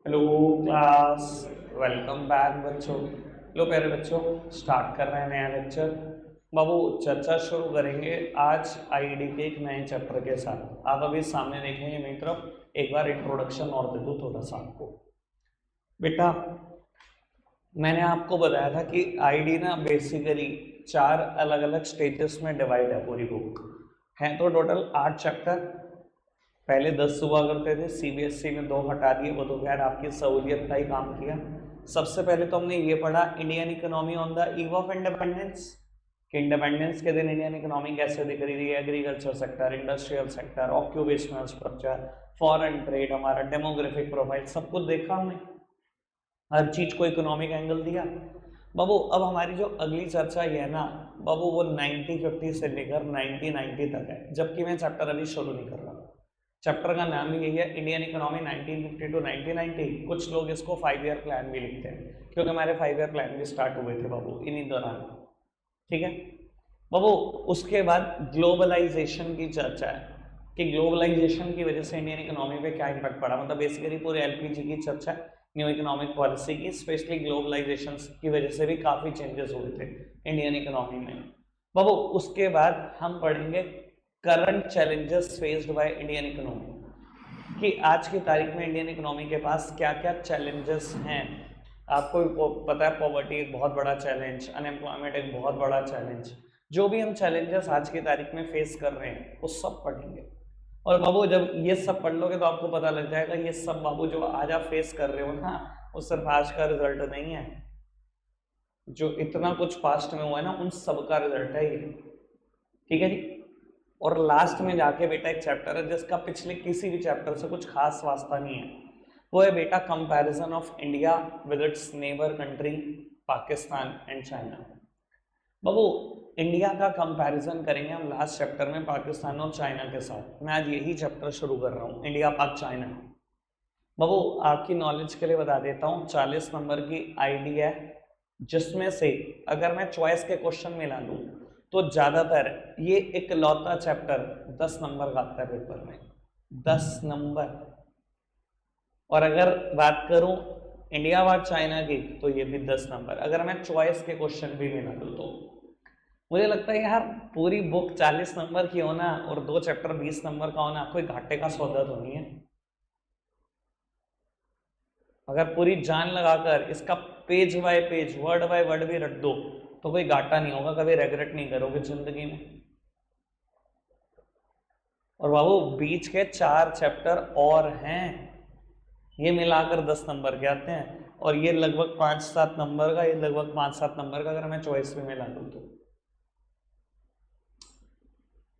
Hello class, welcome back बच्चों। लो प्यारे बच्चों, स्टार्ट कर रहे हैं नया लेक्चर। बाबू चर्चा शुरू करेंगे आज आईडी के एक नए चैप्टर के साथ। आप अभी सामने देखेंगे मेरी तरफ। एक बार इंट्रोडक्शन और दे दूं थोड़ा सा आपको। बेटा, मैंने आपको बताया था कि आईडी ना बेसिकली 4 अलग अलग स्टेजेस में डिवाइड है। पूरी बुक है तो टोटल 8 चैप्टर। पहले 10 हुआ करते थे, सीबीएसई में 2 हटा दिए। वो तो खैर आपकी सहूलियत का ही काम किया। सबसे पहले तो हमने ये पढ़ा Indian economy on the eve of independence, कि इंडिपेंडेंस के दिन इंडियन इकोनॉमी कैसे दिख रही थी। Agriculture sector, industrial sector, occupational structure, foreign trade, हमारा डेमोग्राफिक प्रोफाइल, सब कुछ देखा हमने। हर चीज को इकोनॉमिक एंगल दिया। बाबू अब हमारी जो अगली चर्चा ये है ना बाबू, वो 1950 से लेकर 1990 तक है, जबकि मैं चैप्टर अभी शुरू नहीं कर रहा। चैप्टर का नाम ही यही है, इंडियन इकोनॉमी 1950 टू 1990। कुछ लोग इसको 5 ईयर प्लान भी लिखते हैं, क्योंकि हमारे 5 ईयर प्लान भी स्टार्ट हुए थे बाबू इन्हीं दौरान। ठीक है बाबू। उसके बाद ग्लोबलाइजेशन की चर्चा है कि ग्लोबलाइजेशन की वजह से इंडियन इकोनॉमी पे क्या इम्पैक्ट पड़ा। मतलब बेसिकली पूरे एलपीजी की चर्चा है, न्यू इकोनॉमिक पॉलिसी की, स्पेशली ग्लोबलाइजेशन की वजह से भी काफी चेंजेस हुए थे इंडियन इकोनॉमी में बाबू। उसके बाद हम पढ़ेंगे current challenges faced by Indian economy, कि आज की तारीख में इंडियन इकोनॉमी के पास क्या क्या चैलेंजेस हैं। आपको भी पता है, पॉवर्टी एक बहुत बड़ा चैलेंज, अनएम्प्लॉयमेंट एक बहुत बड़ा चैलेंज। जो भी हम चैलेंजेस आज की तारीख में फेस कर रहे हैं वो सब पढ़ेंगे। और बाबू जब ये सब पढ़ लोगे तो आपको पता लग जाएगा ये सब बाबू जो आज आप फेस कर रहे हो ना, वो सिर्फ आज का रिजल्ट नहीं है। जो इतना कुछ पास्ट में हुआ है ना, उन सब का रिजल्ट है ये। ठीक है जी। और लास्ट में जाके बेटा एक चैप्टर है जिसका पिछले किसी भी चैप्टर से कुछ खास वास्ता नहीं है। वो है बेटा comparison of India with its neighbour country Pakistan and China. Babu India का कंपैरिजन करेंगे हम लास्ट चैप्टर में पाकिस्तान और चाइना के साथ। मैं आज यही चैप्टर शुरू कर रहा हूँ, इंडिया पाक चाइना। बाबू आपकी नॉलेज के लिए बता देता हूँ, 40 नंबर की आईडी है, जिसमें से अगर मैं चॉइस के क्वेश्चन मिला लूँ तो ज्यादातर ये एक लौता चैप्टर 10 नंबर का आता है पेपर में, 10 नंबर। और अगर बात करूं इंडिया व चाइना की तो ये भी 10 नंबर, अगर मैं चॉइस के क्वेश्चन भी मिला दूं तो। मुझे लगता है यार पूरी बुक 40 नंबर की होना और 2 चैप्टर 20 नंबर का होना कोई घाटे का सौदा तो नहीं है। अगर पूरी जान लगाकर इसका page bye page, word by word भी रट दो तो कोई घाटा नहीं होगा, कभी रेगरेट नहीं करोगे जिंदगी में। और बाबू बीच के 4 चैप्टर और हैं, ये मिलाकर 10 नंबर के आते हैं। और ये लगभग 5-7 नंबर का, ये लगभग 5-7 नंबर का अगर मैं चॉइस में मिला दूं तो।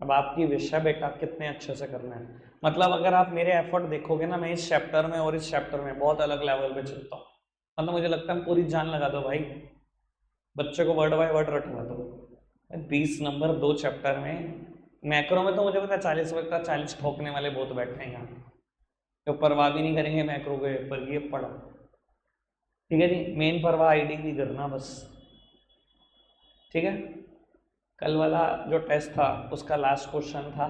अब आपकी विषय बेटा कितने अच्छे से करना है। मतलब अगर आप मेरे एफर्ट देखोगे ना, मैं इस चैप्टर में और इस चैप्टर में बहुत अलग लेवल पे चलता हूँ। मतलब मुझे लगता है पूरी जान लगा दो भाई, बच्चे को वर्ड बाय वर्ड रटवा दो। 20 नंबर 2 चैप्टर में। मैक्रो में तो मुझे पता है 40 वक्त 40 ठोकने वाले बहुत बैठे हैं यहाँ, तो परवाह भी नहीं करेंगे मैक्रो के, पर ये पढ़ा। ठीक है जी, मेन परवाह आईडी की करना बस। ठीक है। कल वाला जो टेस्ट था उसका लास्ट क्वेश्चन था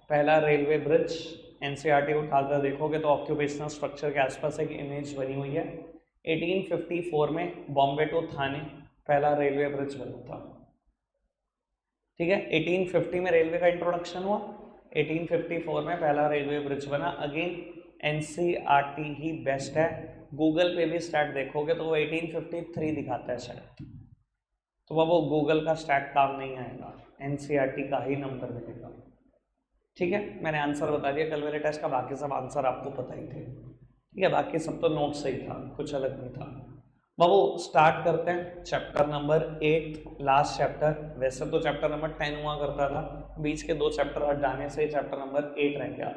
पहला रेलवे ब्रिज। एनसीईआरटी उठाकर देखोगे तो ऑक्यूपेशनल स्ट्रक्चर के आसपास एक इमेज बनी हुई है। 1854 में बॉम्बे टू थाने पहला रेलवे ब्रिज बना था। ठीक है, 1850 में रेलवे का इंट्रोडक्शन हुआ, 1854 में पहला रेलवे ब्रिज बना। अगेन एनसीईआरटी ही बेस्ट है, गूगल पे भी स्टैट देखोगे तो वो 1853 दिखाता है शायद, तो वो गूगल का स्टैट काम नहीं आएगा, एनसीईआरटी का ही नंबर मिलेगा। ठीक है, मैंने आंसर बता दिया कल वाले टेस्ट का, बाकी सब आंसर आपको पता ही थे। ठीक है, बाकी सब तो नोट सही था, कुछ अलग नहीं था। बाबू स्टार्ट करते हैं चैप्टर नंबर 8, लास्ट चैप्टर। वैसे तो चैप्टर नंबर 10 हुआ करता था, बीच के 2 चैप्टर हट जाने से चैप्टर नंबर 8 रह गया।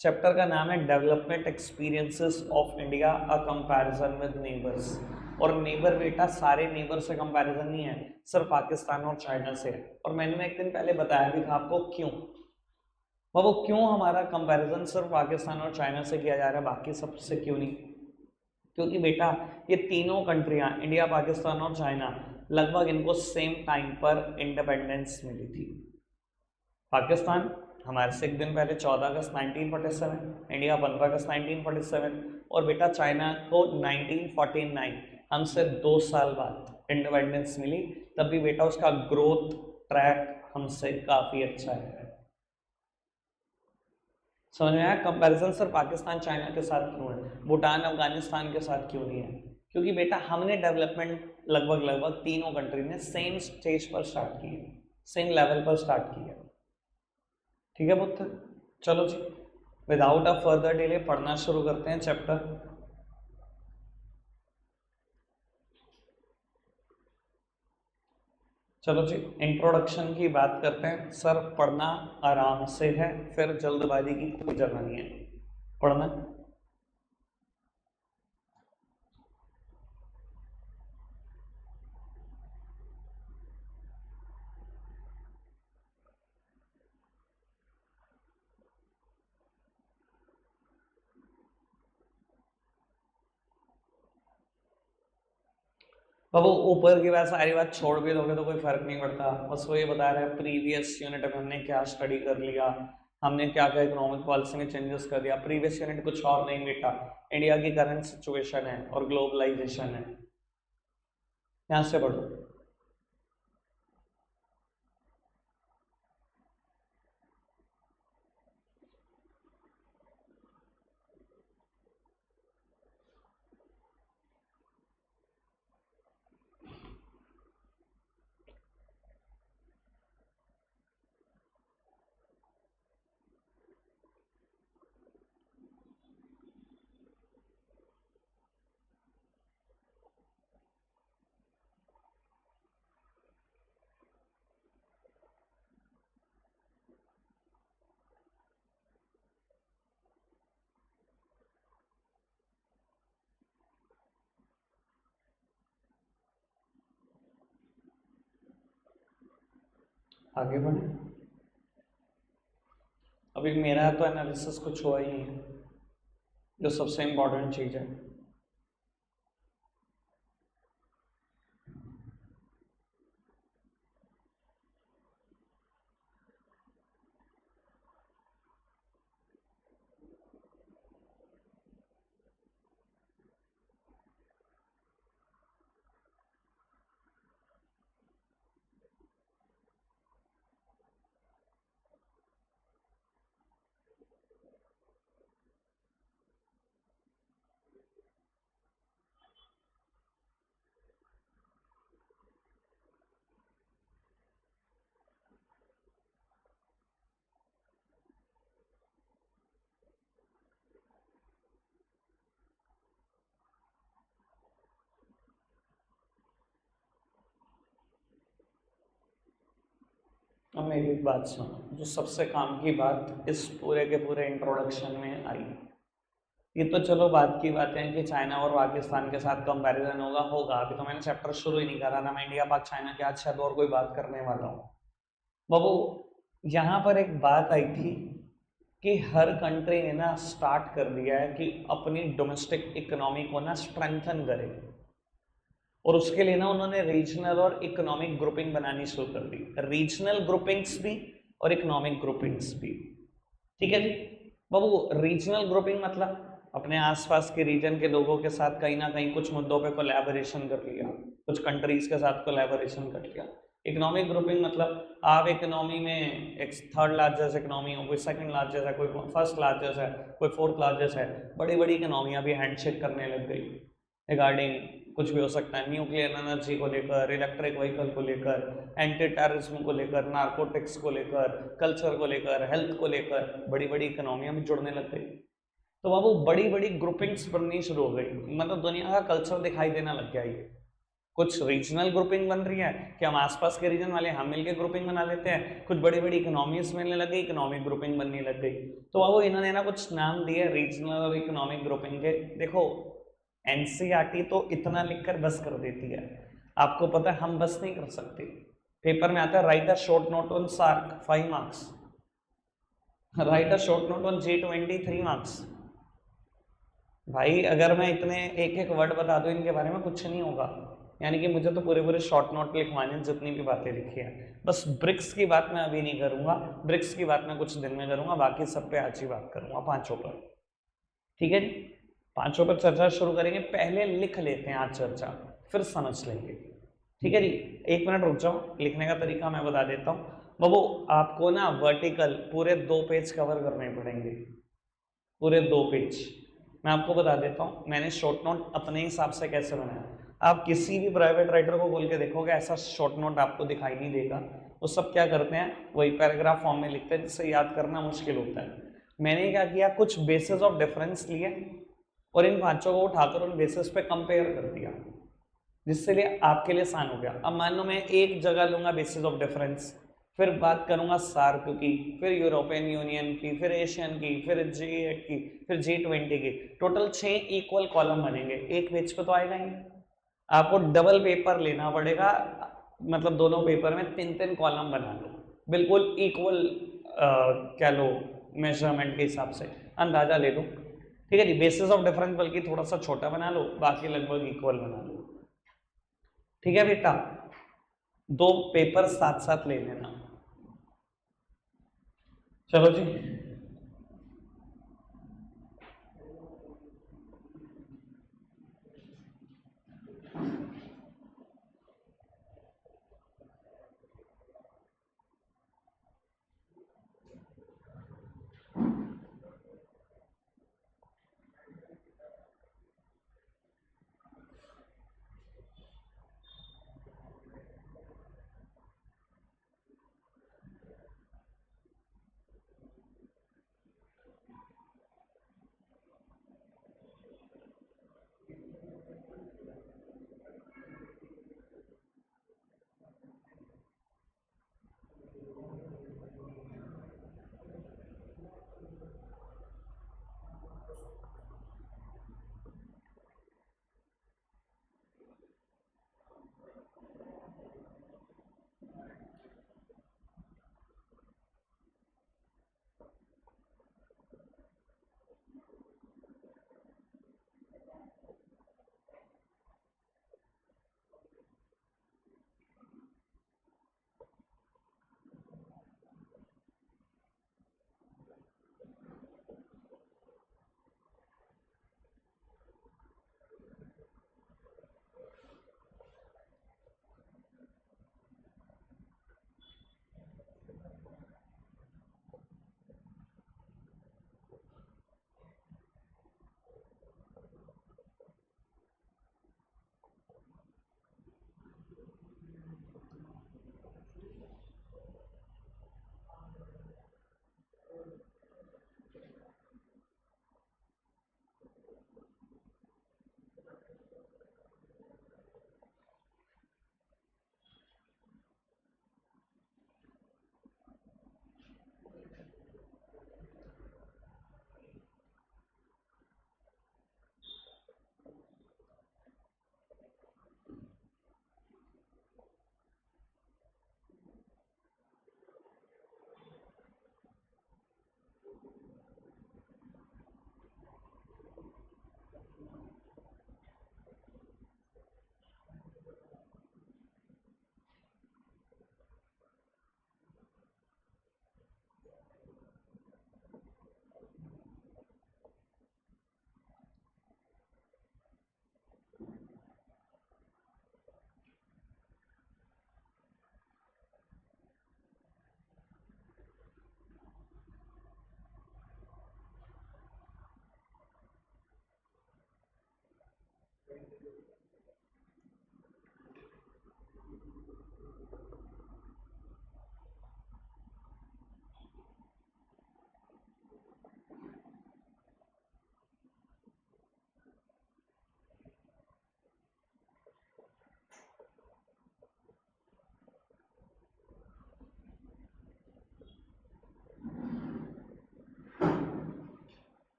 चैप्टर का नाम है development experiences of India, a comparison with neighbours. और नेबर बेटा सारे नेबर से कंपैरिजन नहीं है, सिर्फ पाकिस्तान और चाइना से है। और मैंने एक दिन पहले बताया भी था आपको क्यों। वो क्यों हमारा कंपैरिजन सिर्फ पाकिस्तान और चाइना से किया जा रहा है, बाकी सबसे क्यों नहीं। क्योंकि बेटा ये तीनों कंट्रियां, इंडिया, पाकिस्तान और चाइना, लगभग इनको सेम टाइम पर इंडिपेंडेंस मिली थी। पाकिस्तान हमारे से एक दिन पहले 14 अगस्त 1947, इंडिया 15 अगस्त 1947, और बेटा चाइना को 1949, हमसे 2 साल बाद इंडिपेंडेंस मिली, तब भी बेटा उसका ग्रोथ ट्रैक हमसे काफी अच्छा है। समझ में आया? कंपैरिजन सर पाकिस्तान चाइना के साथ क्यों है, भूटान अफगानिस्तान के साथ क्यों नहीं है? क्योंकि बेटा हमने डेवलपमेंट लगभग तीनों कंट्री ने सेम स्टेज पर स्टार्ट की है, सेम लेवल पर स्टार्ट की है। ठीक है पुत्र, चलो जी विदाउट अ फर्दर डिले पढ़ना शुरू करते हैं चैप्टर। चलो जी इंट्रोडक्शन की बात करते हैं। सर पढ़ना आराम से है, फिर जल्दबाजी की कोई जगह नहीं है, पढ़ना। अब वो ऊपर की बात सारी बात छोड़ भी दोगे तो कोई फर्क नहीं पड़ता, बस वो ये बता रहा है प्रीवियस यूनिट में हमने क्या स्टडी कर लिया, हमने क्या क्या इकोनॉमिक पॉलिसी में चेंजेस कर दिया। प्रीवियस यूनिट कुछ और नहीं बेटा, इंडिया की करंट सिचुएशन है और ग्लोबलाइजेशन है, यहाँ से पढ़ो। आगे बढ़े, अभी मेरा तो एनालिसिस कुछ हुआ ही नहीं है, जो सबसे इम्पोर्टेंट चीज़ है। अब मेरी एक बात सुनो, जो सबसे काम की बात इस पूरे के पूरे इंट्रोडक्शन में आई, ये तो चलो बात की बातें हैं कि चाइना और पाकिस्तान के साथ कंपैरिजन होगा होगा, अभी तो मैंने चैप्टर शुरू ही नहीं करा ना, मैं इंडिया पाक चाइना के आज शायद और कोई बात करने वाला हूँ। बाबू यहाँ पर एक बात आई थी कि हर कंट्री ने ना स्टार्ट कर दिया है कि अपनी डोमेस्टिक इकोनॉमी को ना स्ट्रेंथन करे, और उसके लिए ना उन्होंने रीजनल और इकोनॉमिक ग्रुपिंग बनानी शुरू कर दी, रीजनल ग्रुपिंग्स भी और इकोनॉमिक ग्रुपिंग्स भी। ठीक है जी बाबू, रीजनल ग्रुपिंग मतलब अपने आसपास के रीजन के लोगों के साथ कहीं ना कहीं कुछ मुद्दों पे कोलैबोरेशन कर लिया, कुछ कंट्रीज के साथ कोलैबोरेशन कर लिया। इकोनॉमिक ग्रुपिंग मतलब आप इकोनॉमी में एक थर्ड लार्जेस्ट इकोनॉमी हो, कोई सेकंड लार्जेस्ट है, कोई फर्स्ट लार्जेस्ट है, कोई फोर्थ लार्जेस्ट है, बड़ी बड़ी इकोनॉमियां भी हैंडशेक करने लग गई रिगार्डिंग कुछ भी हो सकता है, न्यूक्लियर एनर्जी को लेकर, इलेक्ट्रिक व्हीकल को लेकर, एंटी टेररिज्म को लेकर, नारकोटिक्स को लेकर, कल्चर को लेकर, हेल्थ को लेकर, बड़ी बड़ी इकोनॉमियां भी जुड़ने लग गई। तो बाबू बड़ी बड़ी ग्रुपिंग्स बननी शुरू हो गई, मतलब दुनिया का कल्चर दिखाई देना लग गया। ये कुछ रीजनल ग्रुपिंग बन रही है कि हम आसपास के रीजन वाले हम मिलकर ग्रुपिंग बना लेते हैं, कुछ बड़ी बड़ी इकोनॉमीज मिलने लग गई, इकोनॉमिक ग्रुपिंग बनने लग गई। तो बाबू इन्होंने ना कुछ नाम दिए रीजनल और इकोनॉमिक ग्रुपिंग के। देखो एनसीईआरटी तो इतना लिखकर बस कर देती है, आपको पता है हम बस नहीं कर सकते। पेपर में आता है write a short note on SAARC 5 marks, write a short note on G20 3 marks. भाई अगर मैं इतने एक एक वर्ड बता दूं इनके बारे में कुछ नहीं होगा, यानी कि मुझे तो पूरे पूरे शॉर्ट नोट लिखवाने हैं जितनी भी बातें लिखी है। बस ब्रिक्स की बात मैं अभी नहीं करूंगा, ब्रिक्स की बात मैं कुछ दिन में करूंगा, बाकी सब पे आज ही बात करूंगा, पांचों पर। ठीक है जी, पांचों पर चर्चा शुरू करेंगे। पहले लिख लेते हैं आज चर्चा, फिर समझ लेंगे। ठीक है जी, 1 मिनट रुक जाओ, लिखने का तरीका मैं बता देता हूँ। बाबू आपको ना वर्टिकल पूरे 2 पेज कवर करने पड़ेंगे, पूरे 2 पेज। मैं आपको बता देता हूँ मैंने शॉर्ट नोट अपने हिसाब से कैसे बनाया। आप किसी भी प्राइवेट राइटर को बोल के देखोगे ऐसा शॉर्ट नोट आपको दिखाई नहीं देगा। वो सब क्या करते हैं, वही पैराग्राफ फॉर्म में लिखते हैं जिससे याद करना मुश्किल होता है। मैंने क्या किया, कुछ बेसिस ऑफ डिफरेंस लिए और इन पांचों को उठाकर उन बेसिस पे कंपेयर कर दिया, जिससे लिए आपके लिए आसान हो गया। अब मान लो मैं एक जगह लूंगा बेसिस ऑफ डिफरेंस, फिर बात करूंगा सार्क की, फिर यूरोपियन यूनियन की, फिर एशियन की, फिर G8 की, फिर G20 की। टोटल 6 इक्वल कॉलम बनेंगे, एक पेज पे तो आएगा ही। आपको डबल पेपर लेना पड़ेगा, मतलब दोनों पेपर में 3 3 कॉलम बना लो, बिल्कुल इक्वल क्या लो मेजरमेंट के हिसाब से अंदाजा ले लो। ठीक है जी, बेसिस ऑफ डिफरेंस बल्कि थोड़ा सा छोटा बना लो, बाकी लगभग इक्वल बना लो। ठीक है बेटा, 2 पेपर साथ साथ ले लेना। चलो जी,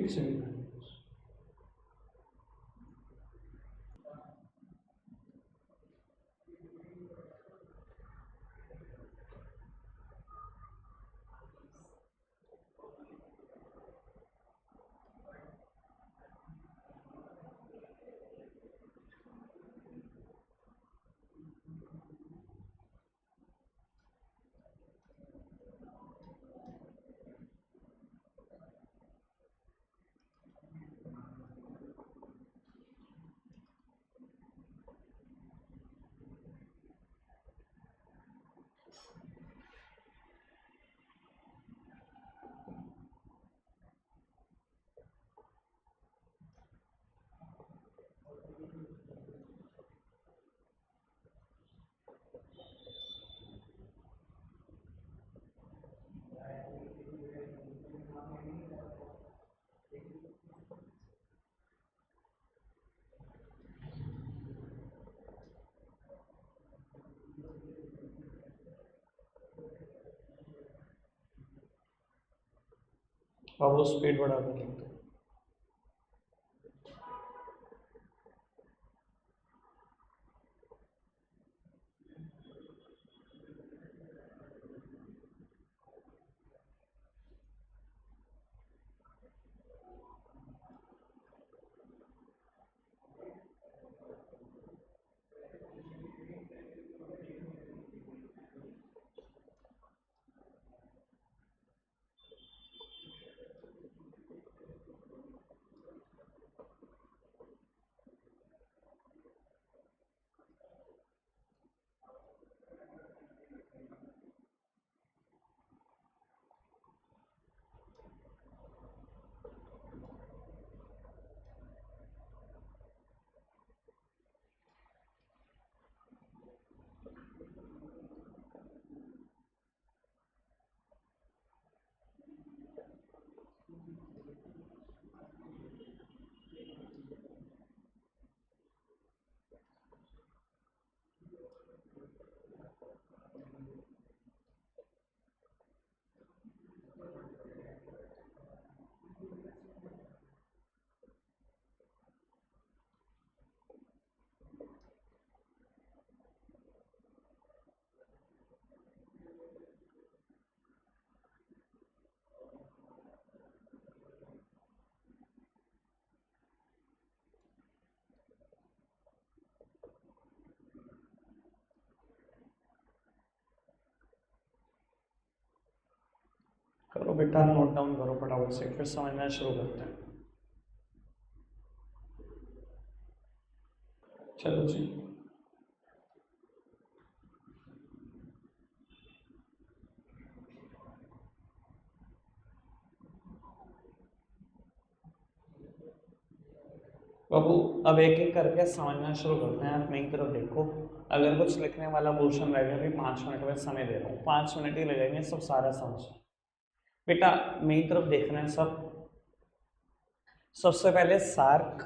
पीछे भी और वो स्पीड बढ़ा कर लिखते हैं। करो बेटा, नोट डाउन करो फटाफट से, फिर समझना शुरू करते हैं। चलो जी। बाबू अब एक एक करके समझना शुरू करते हैं। आप मेरी तरफ देखो, अगर कुछ लिखने वाला पोर्शन रह गया भी 5 मिनट में समय दे रहा हूँ, 5 मिनट ही लगेंगे सब सारा समझ। बेटा मेरी तरफ देखना है सब। सबसे पहले सार्क,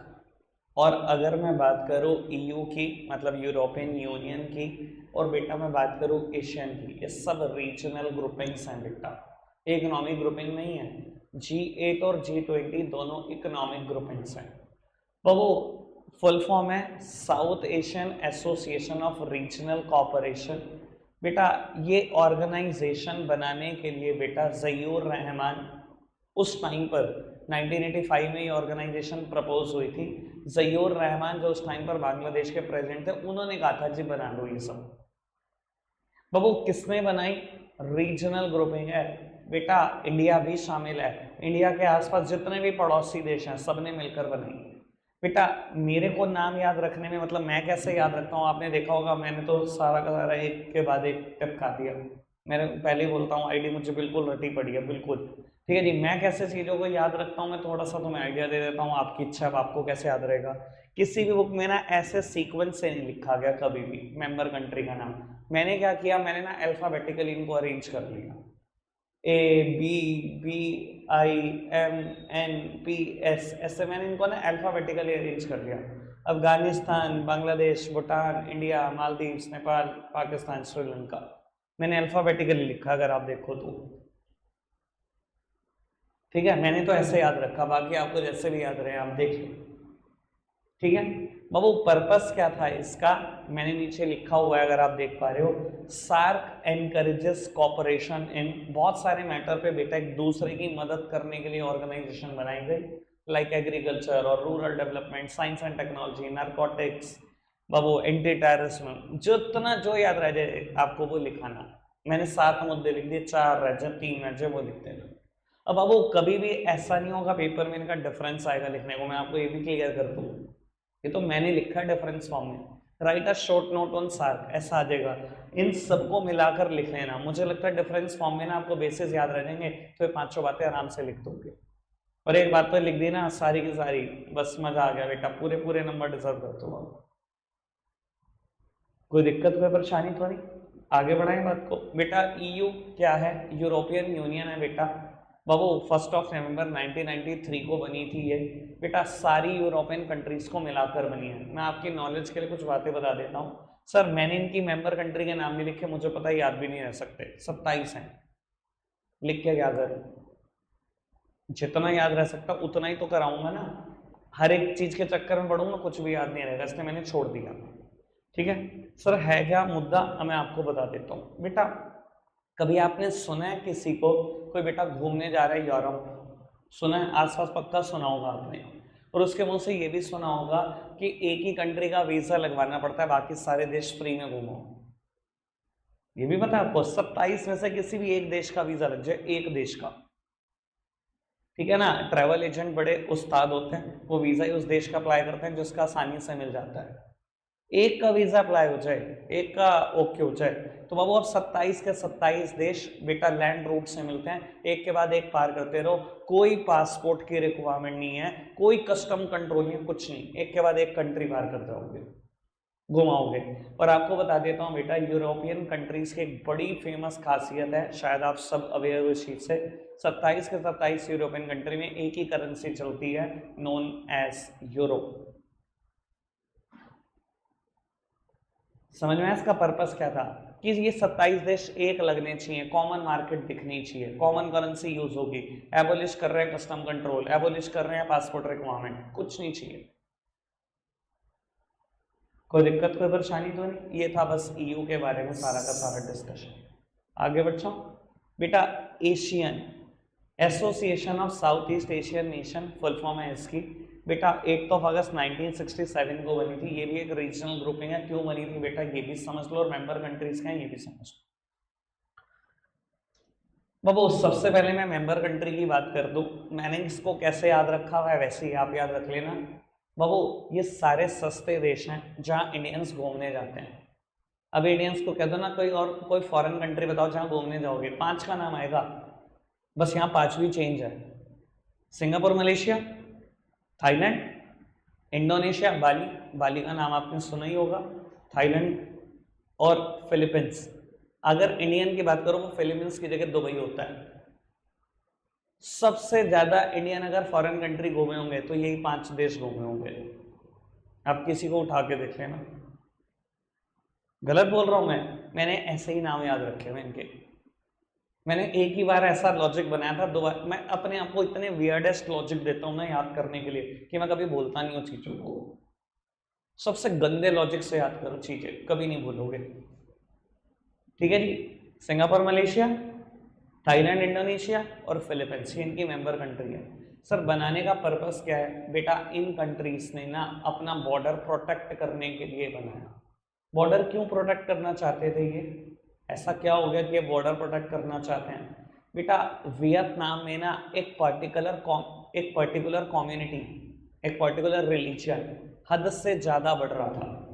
और अगर मैं बात करूँ ईयू की मतलब यूरोपियन यूनियन की, और बेटा मैं बात करूँ एशियन की, ये सब रीजनल ग्रुपिंग्स हैं बेटा, इकोनॉमिक ग्रुपिंग नहीं है। G8 और G20 दोनों इकोनॉमिक ग्रुपिंग्स हैं। वो फुल फॉर्म है south Asian association of regional cooperation. बेटा ये ऑर्गेनाइजेशन बनाने के लिए बेटा ज़ियाउर रहमान उस टाइम पर 1985 में ये ऑर्गेनाइजेशन प्रपोज हुई थी। ज़ियाउर रहमान जो उस टाइम पर बांग्लादेश के प्रेसिडेंट थे, उन्होंने कहा था जी बना लो ये सब। बाबू किसने बनाई? रीजनल ग्रुपिंग है बेटा, इंडिया भी शामिल है। इंडिया के आसपास जितने भी पड़ोसी देश हैं सबने मिलकर बनाई। बेटा मेरे को नाम याद रखने में मतलब मैं कैसे याद रखता हूँ, आपने देखा होगा मैंने तो सारा का सारा एक के बाद एक टिपका दिया। मैंने पहले ही बोलता हूँ आईडी मुझे बिल्कुल रटी पड़ी है, बिल्कुल ठीक है जी। मैं कैसे चीज़ों को याद रखता हूँ, मैं थोड़ा सा तुम्हें आइडिया दे देता हूँ, आपकी इच्छा है आपको कैसे याद रहेगा। किसी भी बुक में ना ऐसे सीक्वेंस से नहीं लिखा गया कभी भी मेंबर कंट्री का नाम। मैंने क्या किया, मैंने ना अल्फाबेटिकली इनको अरेंज कर लिया, ABBIMNPS, ऐसे मैंने इनको ना अल्फाबेटिकली अरेंज कर लिया। अफगानिस्तान, बांग्लादेश, भूटान, इंडिया, मालदीव्स, नेपाल, पाकिस्तान, श्रीलंका, मैंने अल्फाबेटिकली लिखा अगर आप देखो तो। ठीक है, मैंने तो ऐसे याद रखा, बाकी आपको जैसे भी याद रहे आप देख लो। ठीक है बाबू, पर्पस क्या था इसका, मैंने नीचे लिखा हुआ है अगर आप देख पा रहे हो। सार्क एनकरेजेस कॉपरेशन इन, बहुत सारे मैटर पे बेटा एक दूसरे की मदद करने के लिए ऑर्गेनाइजेशन बनाई गई, लाइक एग्रीकल्चर और rural development, science and technology, narcotics, Babu anti terrorism, जितना जो याद रह जाए आपको वो लिखाना। मैंने 7 मुद्दे लिख दिए, 4 रह जाए, 3 रह जाए, वो लिखते हैं। अब बाबू कभी भी ऐसा नहीं होगा पेपर में इनका डिफरेंस आएगा लिखने को, मैं आपको ये भी क्लियर कर दूँ, ये तो मैंने लिखा है डिफरेंस फॉर्म में, write a short note on SAARC, ऐसा आ जाएगा। इन सबको मिलाकर लिख लेना, मुझे लगता है डिफरेंस फॉर्म में ना आपको बेसिस याद रह जाएंगे, तो ये 5 बातें आराम से लिख दोगे। और एक बात तो लिख दी ना सारी की सारी, बस मजा आ गया बेटा, पूरे पूरे नंबर डिजर्व करते हो। कोई दिक्कत कोई परेशानी तो नहीं, आगे बढ़ाएं बात को। बेटा ईयू क्या है, यूरोपियन यूनियन है बेटा। बाबू 1 नवंबर 1993 को बनी थी ये बेटा, सारी यूरोपियन कंट्रीज को मिलाकर बनी है। मैं आपकी नॉलेज के लिए कुछ बातें बता देता हूँ सर, मैंने इनकी मेंबर कंट्री के नाम भी लिखे, मुझे पता है याद भी नहीं रह सकते, 27 हैं, लिख के क्या करें, जितना याद रह सकता उतना ही तो कराऊंगा ना, हर एक चीज के चक्कर में पढ़ूंगा कुछ भी याद नहीं रहेगा, इसलिए मैंने छोड़ दिया। ठीक है सर, है क्या मुद्दा, मैं आपको बता देता हूँ बेटा। कभी आपने सुना है किसी को, कोई बेटा घूमने जा रहा है यूरोप, सुना है, आसपास पक्का सुना होगा आपने, और उसके मुंह से ये भी सुना होगा कि एक ही कंट्री का वीजा लगवाना पड़ता है, बाकी सारे देश फ्री में घूमो। ये भी पता है आपको, 27 में से किसी भी एक देश का वीजा लग जाए, एक देश का, ठीक है ना। ट्रैवल एजेंट बड़े उस्ताद होते हैं, वो वीजा ही उस देश का अप्लाई करते हैं जिसका आसानी से मिल जाता है। एक का वीजा अप्लाई हो जाए, एक का ओके हो जाए, तो बाबू अब 27 के 27 देश बेटा लैंड रूट से मिलते हैं, एक के बाद एक पार करते रहो, कोई पासपोर्ट की रिक्वायरमेंट नहीं है, कोई कस्टम कंट्रोल नहीं, कुछ नहीं, एक के बाद एक कंट्री पार करते रहोगे, घुमाओगे। और आपको बता देता हूँ बेटा, यूरोपियन कंट्रीज की एक बड़ी फेमस खासियत है, शायद आप सब अवेयर हो इस चीज से, 27 के 27 यूरोपियन कंट्री में एक ही करेंसी चलती है, नोन एज यूरो। समझ में इसका पर्पस क्या था, कि ये 27 देश एक लगने चाहिए, कॉमन मार्केट दिखनी चाहिए, कॉमन करेंसी यूज होगी, एबोलिश कर रहे हैं कस्टम कंट्रोल, एबोलिश कर रहे हैं पासपोर्ट रिक्वायरमेंट, कुछ नहीं चाहिए। कोई दिक्कत कोई परेशानी तो नहीं, ये था बस ईयू के बारे में सारा का सारा डिस्कशन। आगे बढ़ो बेटा, Asian association of south east Asian nation, full form है इसकी बेटा, 8 अगस्त 1967 को बनी थी, ये भी एक रीजनल ग्रुपिंग है, क्यों बनी थी बेटा ये भी समझ लो, और मेंबर कंट्रीज क्या है ये भी समझ लो। बाबू सबसे पहले मैं मेंबर कंट्री की बात कर दूं, मैंने इसको कैसे याद रखा हुआ है वैसे ही आप याद रख लेना। बाबू ये सारे सस्ते देश हैं जहां इंडियंस घूमने जाते हैं। अब इंडियंस को कह दो ना कोई और कोई फॉरेन कंट्री बताओ जहां घूमने जाओगे, 5 का नाम आएगा, बस यहाँ 5वीं चेंज है, सिंगापुर, मलेशिया, थाईलैंड, इंडोनेशिया, बाली, बाली का नाम आपने सुना ही होगा, थाईलैंड और फिलीपींस। अगर इंडियन की बात करो तो फिलीपींस की जगह दुबई होता है। सबसे ज्यादा इंडियन अगर फॉरेन कंट्री घूमे होंगे तो यही 5 देश घूमे होंगे, आप किसी को उठा के देख लेना, गलत बोल रहा हूं मैंने ऐसे ही नाम याद रखे हुए इनके, मैंने एक ही बार ऐसा लॉजिक बनाया था, 2 बार। मैं अपने आप को इतने वियर्डेस्ट लॉजिक देता हूँ ना याद करने के लिए कि मैं कभी भूलता नहीं हूँ चीजों को, सबसे गंदे लॉजिक से याद करो चीजें, कभी नहीं भूलोगे। ठीक है जी, सिंगापुर, मलेशिया, थाईलैंड, इंडोनेशिया और फिलीपींस, ये इनकी मेंबर कंट्री है। सर बनाने का पर्पस क्या है बेटा, इन कंट्रीज ने ना अपना बॉर्डर प्रोटेक्ट करने के लिए बनाया। बॉर्डर क्यों प्रोटेक्ट करना चाहते थे ये, ऐसा क्या हो गया कि ये बॉर्डर प्रोटेक्ट करना चाहते हैं बेटा, वियतनाम में ना एक पर्टिकुलर कम्युनिटी, एक पर्टिकुलर रिलीजन हद से ज़्यादा बढ़ रहा था।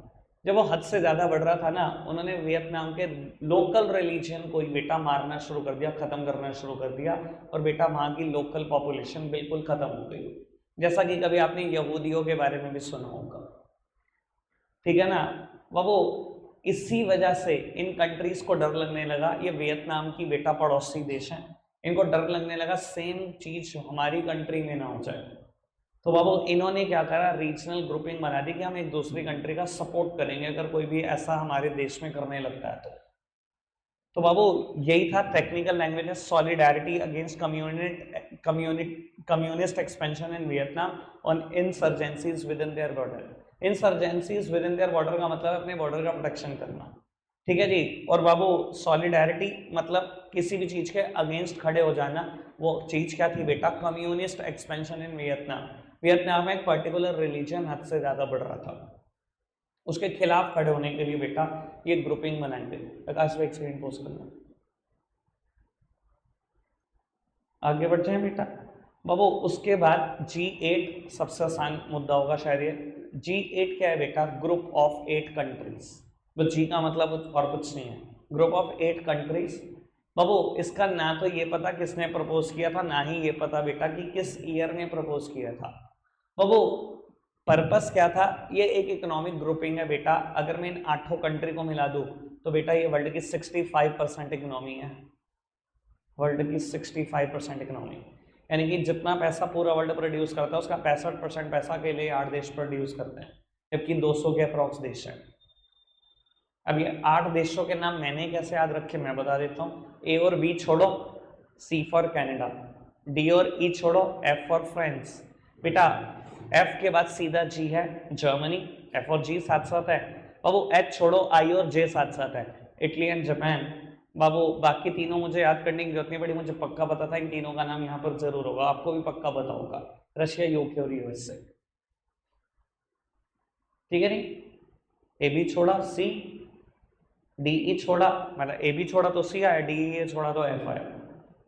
जब वो हद से ज़्यादा बढ़ रहा था ना, उन्होंने वियतनाम के लोकल रिलीजन को ही बेटा मारना शुरू कर दिया, ख़त्म करना शुरू कर दिया, और बेटा वहाँ की लोकल पॉपुलेशन बिल्कुल ख़त्म हो गई, जैसा कि कभी आपने यहूदियों के बारे में भी सुना होगा। ठीक है ना, वो इसी वजह से इन कंट्रीज को डर लगने लगा, ये वियतनाम की बेटा पड़ोसी देश है, इनको डर लगने लगा सेम चीज हमारी कंट्री में ना हो जाए, तो बाबू इन्होंने क्या करा, रीजनल ग्रुपिंग बना दी कि हम एक दूसरी कंट्री का सपोर्ट करेंगे अगर कोई भी ऐसा हमारे देश में करने लगता है तो तो बाबू यही था technical language, solidarity against communist expansion in Vietnam on insurgencies with in their border. Insurgencies with in their border का मतलब अपने बॉर्डर का प्रोटेक्शन करना, ठीक है जी। और बाबू सॉलिडारिटी मतलब किसी भी चीज के अगेंस्ट खड़े हो जाना। वो चीज क्या थी बेटा? Communist expansion in Vietnam. Vietnam में एक पर्टिकुलर रिलीजन हद से ज्यादा बढ़ रहा था, उसके खिलाफ खड़े होने के लिए बेटा ये ग्रुपिंग बनाएंगे। प्रकाश भाई स्क्रीन पोस्ट करना, आगे बढ़ जाए बेटा। बाबू उसके बाद G8 सबसे आसान मुद्दा होगा शायद ये। G8 क्या है बेटा? Group of 8 countries. तो जी का मतलब और कुछ नहीं है, ग्रुप ऑफ 8 कंट्रीज। बाबू इसका ना तो ये पता किसने प्रपोज किया था, ना ही ये पता बेटा कि किस ईयर में प्रपोज किया था। बाबू पर्पस क्या था? ये एक इकोनॉमिक ग्रुपिंग है बेटा। अगर मैं इन 8 कंट्री को मिला दूं तो बेटा ये वर्ल्ड की 65% इकोनॉमी है, वर्ल्ड की 65% इकोनॉमी। यानी कि जितना पैसा पूरा वर्ल्ड प्रोड्यूस करता है उसका 65% पैसा के लिए 8 देश प्रोड्यूस करते हैं, जबकि 200 के अप्रॉक्स देश हैं। अब ये 8 देशों के नाम मैंने कैसे याद रखे मैं बता देता हूँ। ए और बी छोड़ो, सी फॉर कनाडा, डी और ई छोड़ो, एफ फॉर फ्रांस। बेटा एफ के बाद सीधा जी है, जर्मनी। एफ और जी साथ साथ है। बाबू एच छोड़ो, आई और जे साथ साथ है, इटली एंड जापान। बाबू बाकी तीनों मुझे याद करने की जरूरत नहीं पड़ी, मुझे पक्का पता था इन तीनों का नाम यहाँ पर जरूर होगा, आपको भी पक्का पता होगा। रशिया, यूके और यूएसए, ठीक है नहीं। ए बी छोड़ा, सी, डी ई छोड़ा, मतलब ए बी छोड़ा तो सी आया, डी ई छोड़ा तो एफ आया।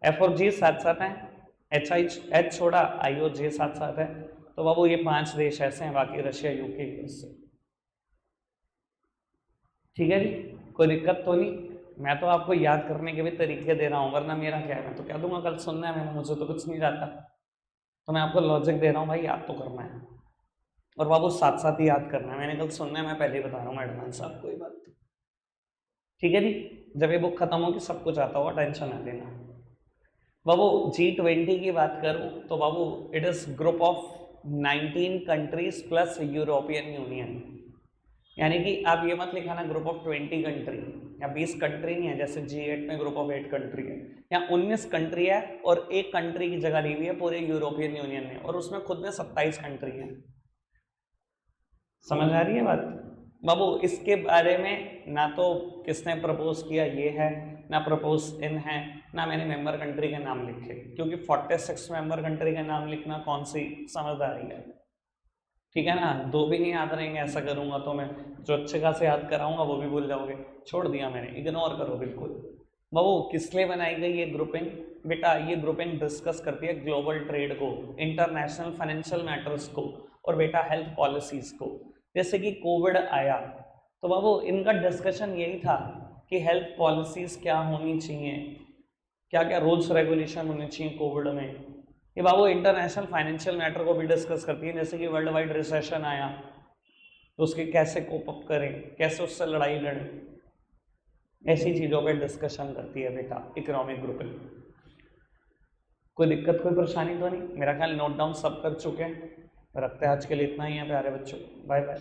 एफ और जी साथ साथ हैं, एच छोड़ा, आई और जे साथ साथ है। तो बाबू ये 5 देश ऐसे हैं, बाकी रशिया, यूके, यूएसए, ठीक है जी। कोई दिक्कत तो नहीं? मैं तो आपको याद करने के भी तरीके दे रहा हूँ, वरना मेरा क्या है, मैं तो कह दूंगा कल सुनना है मैंने, मुझे तो कुछ नहीं जाता। तो मैं आपको लॉजिक दे रहा हूँ भाई, याद तो करना है और बाबू साथ साथ ही याद करना है। मैंने कल सुनना है, मैं पहले ही बता रहा हूँ एडवांस आपको ये बात, ठीक है जी। जब ये बुक खत्म होगी सब कुछ आता होगा, टेंशन ना लेना। बाबू G20 की बात करूं तो बाबू it is group of 19 countries plus European union. यानी कि आप ये मत लिखाना ग्रुप ऑफ 20 कंट्री या 20 कंट्री नहीं है, जैसे G8 में ग्रुप ऑफ 8 कंट्री है। यहाँ 19 कंट्री है और एक कंट्री की जगह ली हुई है पूरे यूरोपियन यूनियन में, और उसमें खुद में 27 कंट्री है। समझ आ रही है बात? बाबू इसके बारे में ना तो किसने प्रपोज किया ये है, ना प्रपोज इन है, ना मैंने मेंबर कंट्री के नाम लिखे, क्योंकि 46 मेंबर कंट्री के नाम लिखना कौन सी समझदारी है, ठीक है ना। 2 भी नहीं याद रहेंगे ऐसा करूंगा तो मैं, जो अच्छे खासे याद कराऊंगा वो भी भूल जाओगे। छोड़ दिया मैंने, इग्नोर करो बिल्कुल। बाबू किस लिए बनाई गई ये ग्रुपिंग? बेटा ये ग्रुपिंग डिस्कस करती है ग्लोबल ट्रेड को, इंटरनेशनल फाइनेंशियल मैटर्स को, और बेटा हेल्थ पॉलिसीज को। जैसे कि कोविड आया तो बाबू इनका डिस्कशन यही था कि हेल्थ पॉलिसीज क्या होनी चाहिए, क्या क्या रूल्स रेगुलेशन होने चाहिए कोविड में। ये बाबू इंटरनेशनल फाइनेंशियल मैटर को भी डिस्कस करती है, जैसे कि वर्ल्ड वाइड रिसेशन आया तो उसके कैसे कोप अप करें, कैसे उससे लड़ाई लड़ें, ऐसी चीज़ों पे डिस्कशन करती है बेटा इकोनॉमिक ग्रुपिंग। कोई दिक्कत कोई परेशानी तो नहीं? मेरा ख्याल नोट डाउन सब कर चुके हैं। रखते हैं आज के लिए इतना ही है प्यारे बच्चों, बाय बाय।